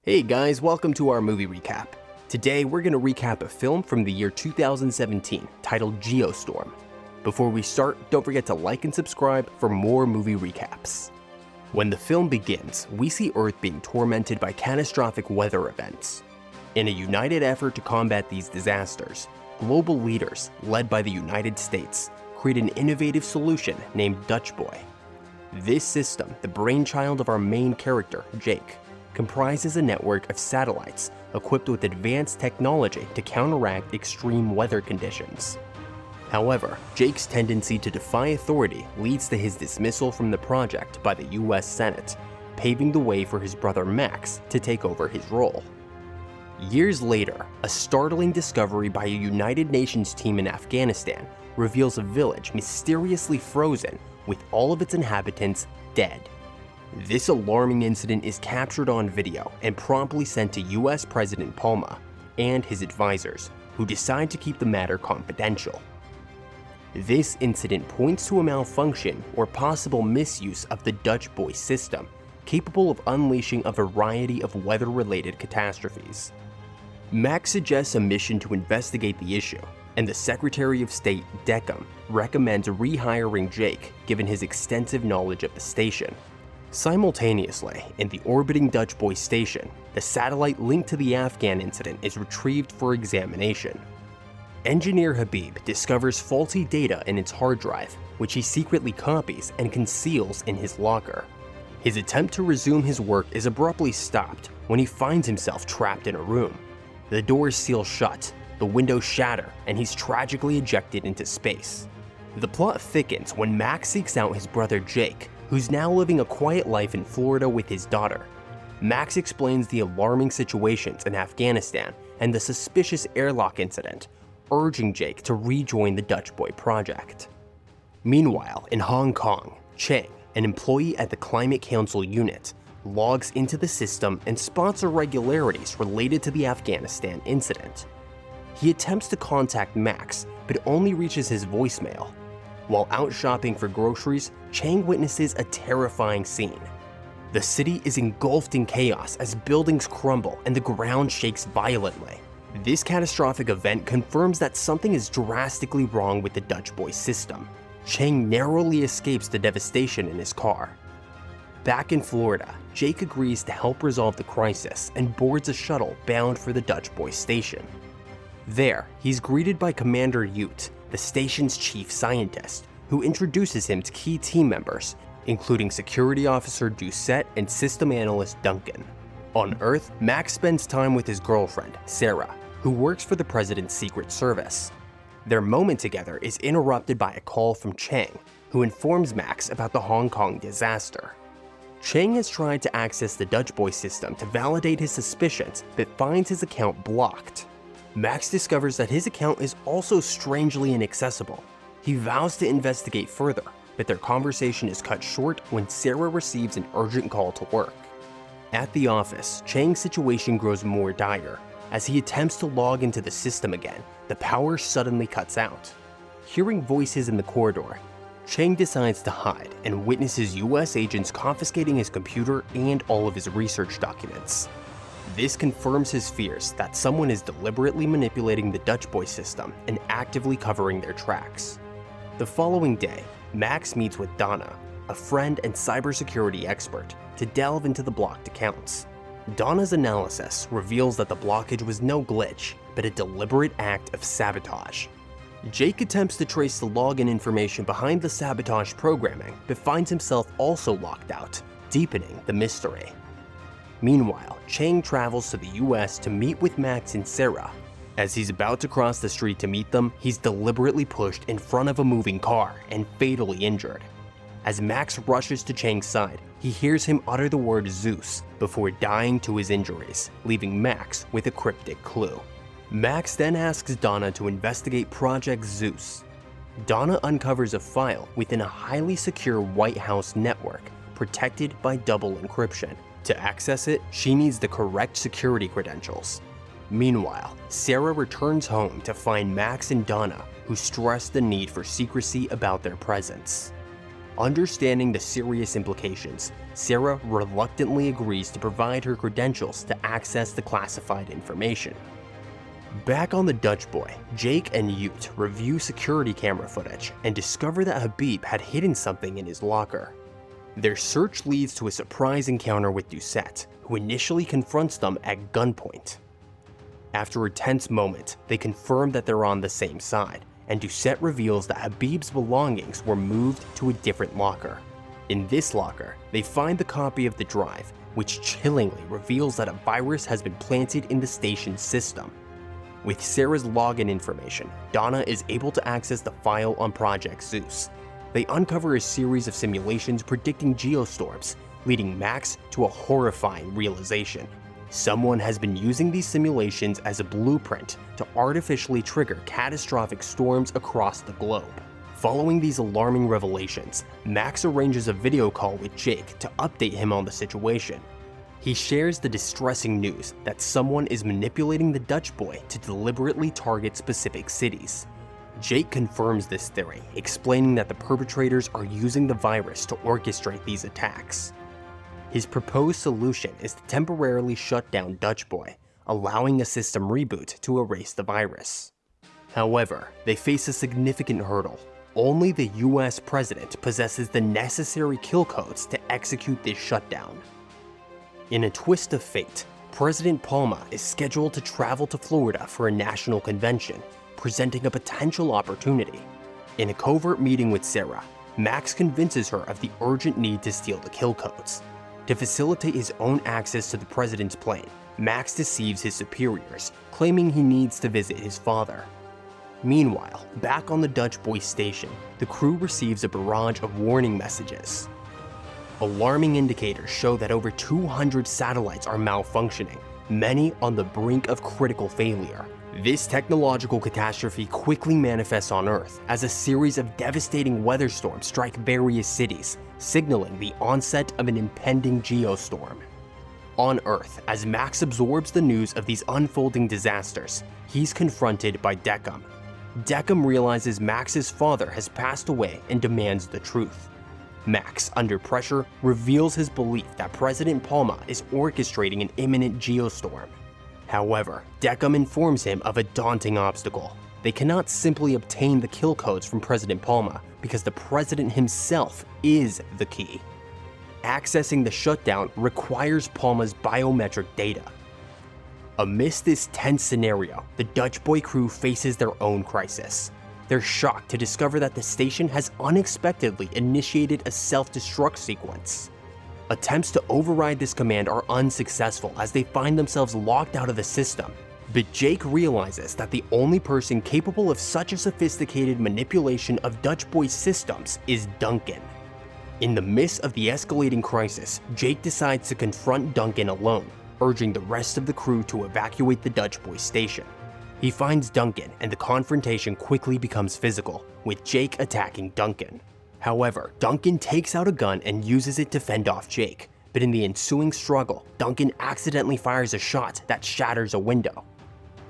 Hey guys, welcome to our movie recap. Today we're going to recap a film from the year 2017 titled Geostorm. Before we start, don't forget to like and subscribe for more movie recaps. When the film begins, we see Earth being tormented by catastrophic weather events. In a united effort to combat these disasters, global leaders, led by the United States, create an innovative solution named Dutch Boy. This system, the brainchild of our main character, Jake, comprises a network of satellites equipped with advanced technology to counteract extreme weather conditions. However, Jake's tendency to defy authority leads to his dismissal from the project by the US Senate, paving the way for his brother Max to take over his role. Years later, a startling discovery by a United Nations team in Afghanistan reveals a village mysteriously frozen with all of its inhabitants dead. This alarming incident is captured on video and promptly sent to US President Palma and his advisors, who decide to keep the matter confidential. This incident points to a malfunction or possible misuse of the Dutch Boy system, capable of unleashing a variety of weather-related catastrophes. Max suggests a mission to investigate the issue, and the Secretary of State, Deckham, recommends rehiring Jake given his extensive knowledge of the station. Simultaneously, in the orbiting Dutch Boy station, the satellite linked to the Afghan incident is retrieved for examination. Engineer Habib discovers faulty data in its hard drive, which he secretly copies and conceals in his locker. His attempt to resume his work is abruptly stopped when he finds himself trapped in a room. The doors seal shut, the windows shatter, and he's tragically ejected into space. The plot thickens when Max seeks out his brother Jake, who's now living a quiet life in Florida with his daughter. Max explains the alarming situations in Afghanistan and the suspicious airlock incident, urging Jake to rejoin the Dutch Boy project. Meanwhile, in Hong Kong, Chang, an employee at the Climate Council unit, logs into the system and spots irregularities related to the Afghanistan incident. He attempts to contact Max, but only reaches his voicemail. While out shopping for groceries, Chang witnesses a terrifying scene. The city is engulfed in chaos as buildings crumble and the ground shakes violently. This catastrophic event confirms that something is drastically wrong with the Dutch Boy system. Chang narrowly escapes the devastation in his car. Back in Florida, Jake agrees to help resolve the crisis and boards a shuttle bound for the Dutch Boy station. There, he's greeted by Commander Ute, the station's chief scientist, who introduces him to key team members, including Security Officer Doucette and System Analyst Duncan. On Earth, Max spends time with his girlfriend, Sarah, who works for the President's Secret Service. Their moment together is interrupted by a call from Chang, who informs Max about the Hong Kong disaster. Chang has tried to access the Dutch Boy system to validate his suspicions, but finds his account blocked. Max discovers that his account is also strangely inaccessible. He vows to investigate further, but their conversation is cut short when Sarah receives an urgent call to work. At the office, Chang's situation grows more dire. As he attempts to log into the system again, the power suddenly cuts out. Hearing voices in the corridor, Chang decides to hide and witnesses US agents confiscating his computer and all of his research documents. This confirms his fears that someone is deliberately manipulating the Dutch Boy system and actively covering their tracks. The following day, Max meets with Donna, a friend and cybersecurity expert, to delve into the blocked accounts. Donna's analysis reveals that the blockage was no glitch, but a deliberate act of sabotage. Jake attempts to trace the login information behind the sabotage programming, but finds himself also locked out, deepening the mystery. Meanwhile, Chang travels to the US to meet with Max and Sarah. As he's about to cross the street to meet them, he's deliberately pushed in front of a moving car and fatally injured. As Max rushes to Chang's side, he hears him utter the word Zeus before dying to his injuries, leaving Max with a cryptic clue. Max then asks Donna to investigate Project Zeus. Donna uncovers a file within a highly secure White House network, protected by double encryption. To access it, she needs the correct security credentials. Meanwhile, Sarah returns home to find Max and Donna, who stress the need for secrecy about their presence. Understanding the serious implications, Sarah reluctantly agrees to provide her credentials to access the classified information. Back on the Dutch boy, Jake and Ute review security camera footage and discover that Habib had hidden something in his locker. Their search leads to a surprise encounter with Doucette, who initially confronts them at gunpoint. After a tense moment, they confirm that they're on the same side, and Doucette reveals that Habib's belongings were moved to a different locker. In this locker, they find the copy of the drive, which chillingly reveals that a virus has been planted in the station's system. With Sarah's login information, Donna is able to access the file on Project Zeus. They uncover a series of simulations predicting geostorms, leading Max to a horrifying realization. Someone has been using these simulations as a blueprint to artificially trigger catastrophic storms across the globe. Following these alarming revelations, Max arranges a video call with Jake to update him on the situation. He shares the distressing news that someone is manipulating the Dutch boy to deliberately target specific cities. Jake confirms this theory, explaining that the perpetrators are using the virus to orchestrate these attacks. His proposed solution is to temporarily shut down Dutch boy, allowing a system reboot to erase the virus. However, they face a significant hurdle. Only the US president possesses the necessary kill codes to execute this shutdown. In a twist of fate, President Palma is scheduled to travel to Florida for a national convention, presenting a potential opportunity. In a covert meeting with Sarah, Max convinces her of the urgent need to steal the kill codes. To facilitate his own access to the president's plane, Max deceives his superiors, claiming he needs to visit his father. Meanwhile, back on the Dutch boy station, the crew receives a barrage of warning messages. Alarming indicators show that over 200 satellites are malfunctioning, many on the brink of critical failure. This technological catastrophe quickly manifests on Earth as a series of devastating weather storms strike various cities, signaling the onset of an impending geostorm. On Earth, as Max absorbs the news of these unfolding disasters, he's confronted by Deckham. Deckham realizes Max's father has passed away and demands the truth. Max, under pressure, reveals his belief that President Palma is orchestrating an imminent geostorm. However, Deckham informs him of a daunting obstacle. They cannot simply obtain the kill codes from President Palma because the president himself is the key. Accessing the shutdown requires Palma's biometric data. Amidst this tense scenario, the Dutch boy crew faces their own crisis. They're shocked to discover that the station has unexpectedly initiated a self-destruct sequence. Attempts to override this command are unsuccessful as they find themselves locked out of the system. But Jake realizes that the only person capable of such a sophisticated manipulation of Dutch boy's systems is Duncan. In the midst of the escalating crisis, Jake decides to confront Duncan alone, urging the rest of the crew to evacuate the Dutch boy station. He finds Duncan, and the confrontation quickly becomes physical, with Jake attacking Duncan. However, Duncan takes out a gun and uses it to fend off Jake, but in the ensuing struggle, Duncan accidentally fires a shot that shatters a window.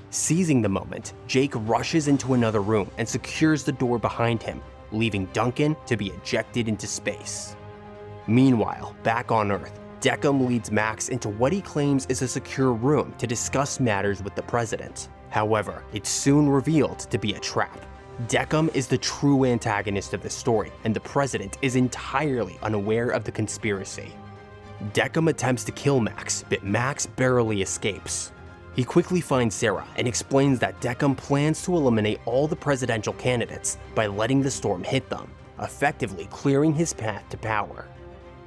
Seizing the moment, Jake rushes into another room and secures the door behind him, leaving Duncan to be ejected into space. Meanwhile, back on Earth, Deckham leads Max into what he claims is a secure room to discuss matters with the president. However, it's soon revealed to be a trap. Deckham is the true antagonist of the story, and the president is entirely unaware of the conspiracy. Deckham attempts to kill Max, but Max barely escapes. He quickly finds Sarah and explains that Deckham plans to eliminate all the presidential candidates by letting the storm hit them, effectively clearing his path to power.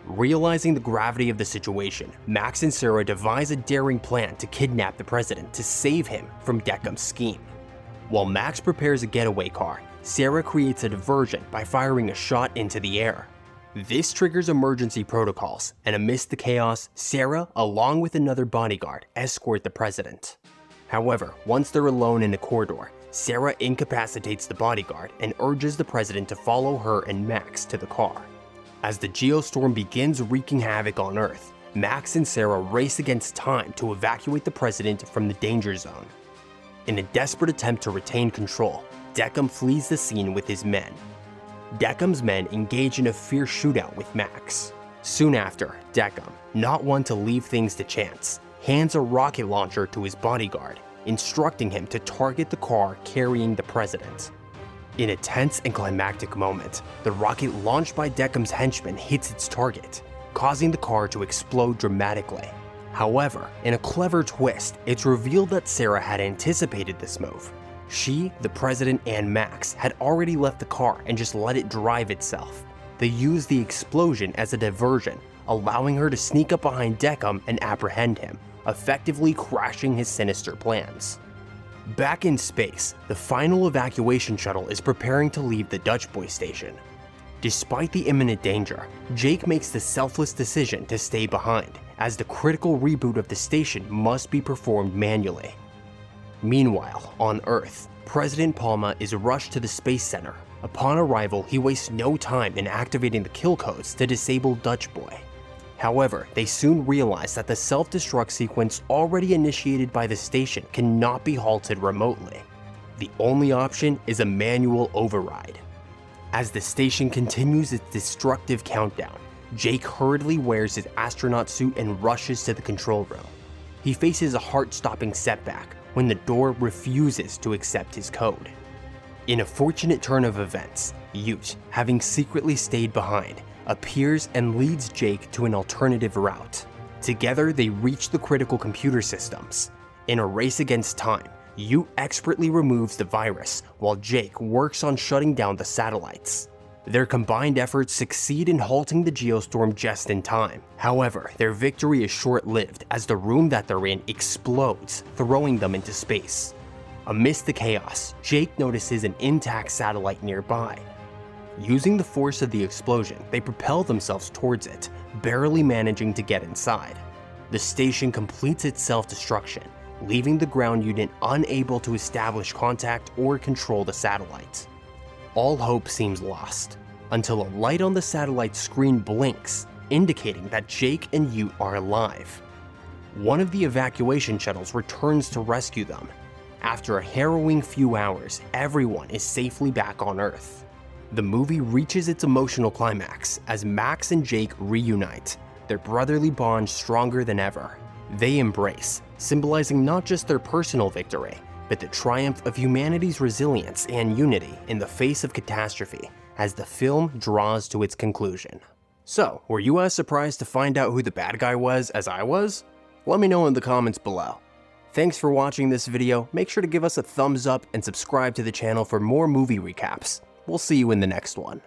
Realizing the gravity of the situation, Max and Sarah devise a daring plan to kidnap the president to save him from Deckham's scheme. While Max prepares a getaway car, Sarah creates a diversion by firing a shot into the air. This triggers emergency protocols, and amidst the chaos, Sarah, along with another bodyguard, escort the president. However, once they're alone in a corridor, Sarah incapacitates the bodyguard and urges the president to follow her and Max to the car. As the geostorm begins wreaking havoc on Earth, Max and Sarah race against time to evacuate the president from the danger zone. In a desperate attempt to retain control, Deckham flees the scene with his men. Deckham's men engage in a fierce shootout with Max. Soon after, Deckham, not one to leave things to chance, hands a rocket launcher to his bodyguard, instructing him to target the car carrying the president. In a tense and climactic moment, the rocket launched by Deckham's henchman hits its target, causing the car to explode dramatically. However, in a clever twist, it's revealed that Sarah had anticipated this move. She, the president, and Max had already left the car and just let it drive itself. They used the explosion as a diversion, allowing her to sneak up behind Deckham and apprehend him, effectively crashing his sinister plans. Back in space, the final evacuation shuttle is preparing to leave the Dutch Boy station. Despite the imminent danger, Jake makes the selfless decision to stay behind, as the critical reboot of the station must be performed manually. Meanwhile, on Earth, President Palma is rushed to the Space Center. Upon arrival, he wastes no time in activating the kill codes to disable Dutch Boy. However, they soon realize that the self-destruct sequence already initiated by the station cannot be halted remotely. The only option is a manual override. As the station continues its destructive countdown, Jake hurriedly wears his astronaut suit and rushes to the control room. He faces a heart-stopping setback when the door refuses to accept his code. In a fortunate turn of events, Ute, having secretly stayed behind, appears and leads Jake to an alternative route. Together, they reach the critical computer systems. In a race against time, Ute expertly removes the virus, while Jake works on shutting down the satellites. Their combined efforts succeed in halting the Geostorm just in time. However, their victory is short-lived as the room that they're in explodes, throwing them into space. Amidst the chaos, Jake notices an intact satellite nearby. Using the force of the explosion, they propel themselves towards it, barely managing to get inside. The station completes its self-destruction, leaving the ground unit unable to establish contact or control the satellite. All hope seems lost, until a light on the satellite screen blinks, indicating that Jake and Ute are alive. One of the evacuation shuttles returns to rescue them. After a harrowing few hours, everyone is safely back on Earth. The movie reaches its emotional climax as Max and Jake reunite, their brotherly bond stronger than ever. They embrace, symbolizing not just their personal victory, but the triumph of humanity's resilience and unity in the face of catastrophe as the film draws to its conclusion. So, were you as surprised to find out who the bad guy was as I was? Let me know in the comments below. Thanks for watching this video. Make sure to give us a thumbs up and subscribe to the channel for more movie recaps. We'll see you in the next one.